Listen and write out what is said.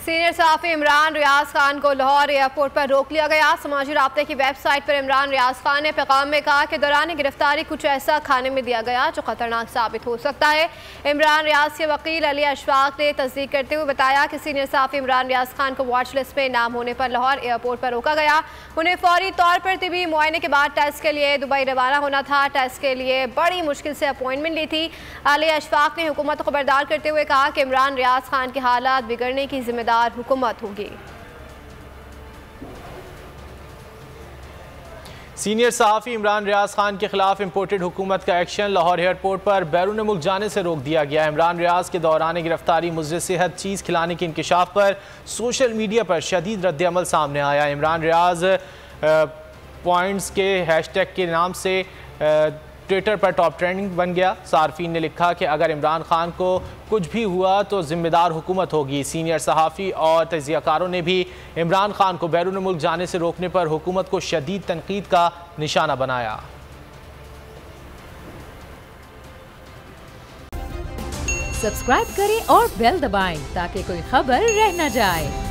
Senior सहाफ़ी इमरान रियाज खान को Lahore airport पर रोक लिया गया। समाजी राब्ते की वेबसाइट पर इमरान रियाज खान ने पैगाम में कहा कि दौरान गिरफ्तारी कुछ ऐसा खाने में दिया गया जो खतरनाक साबित हो सकता है। इमरान रियाज के वकील अली अशफाक ने तस्दीक करते हुए बताया कि सीनियर सहाफ़ी इमरान रियाज खान को वॉच लिस्ट में नाम होने पर लाहौर एयरपोर्ट पर रोका गया। उन्हें फौरी तौर पर तिबी मुआयने के बाद टेस्ट के लिए दुबई रवाना होना था। टेस्ट के लिए बड़ी मुश्किल से अपॉइंटमेंट ली थी। अली अशफाक ने हुकूमत को खबरदार करते हुए कहा कि इमरान रियाज खान के हालात बिगड़ने की जिम्मेदार हुकूमत होगी। सीनियर सहाफ़ी इमरान रियाज खान के खिलाफ इम्पोर्टेड हुकूमत का एक्शन। लाहौर एयरपोर्ट पर बैरून मुल्क जाने से रोक दिया गया। इमरान रियाज के दौरान गिरफ्तारी मुज़र सेहत चीज़ खिलाने के इंकशाफ पर सोशल मीडिया पर शदीद रद्द अमल सामने आया। इमरान रियाज पॉइंट्स के हैशटैग के नाम से ट्विटर पर टॉप ट्रेंडिंग बन गया। सार्फिन ने लिखा कि अगर इमरान खान को कुछ भी हुआ तो जिम्मेदार हुकूमत होगी। सीनियर सहाफ़ी और तजियाकारों ने भी इमरान खान को बैरून मुल्क जाने से रोकने पर हुकूमत को शदीद तनकीद का निशाना बनाया। सब्सक्राइब करें और बेल दबाएं ताकि कोई खबर रह न जाए।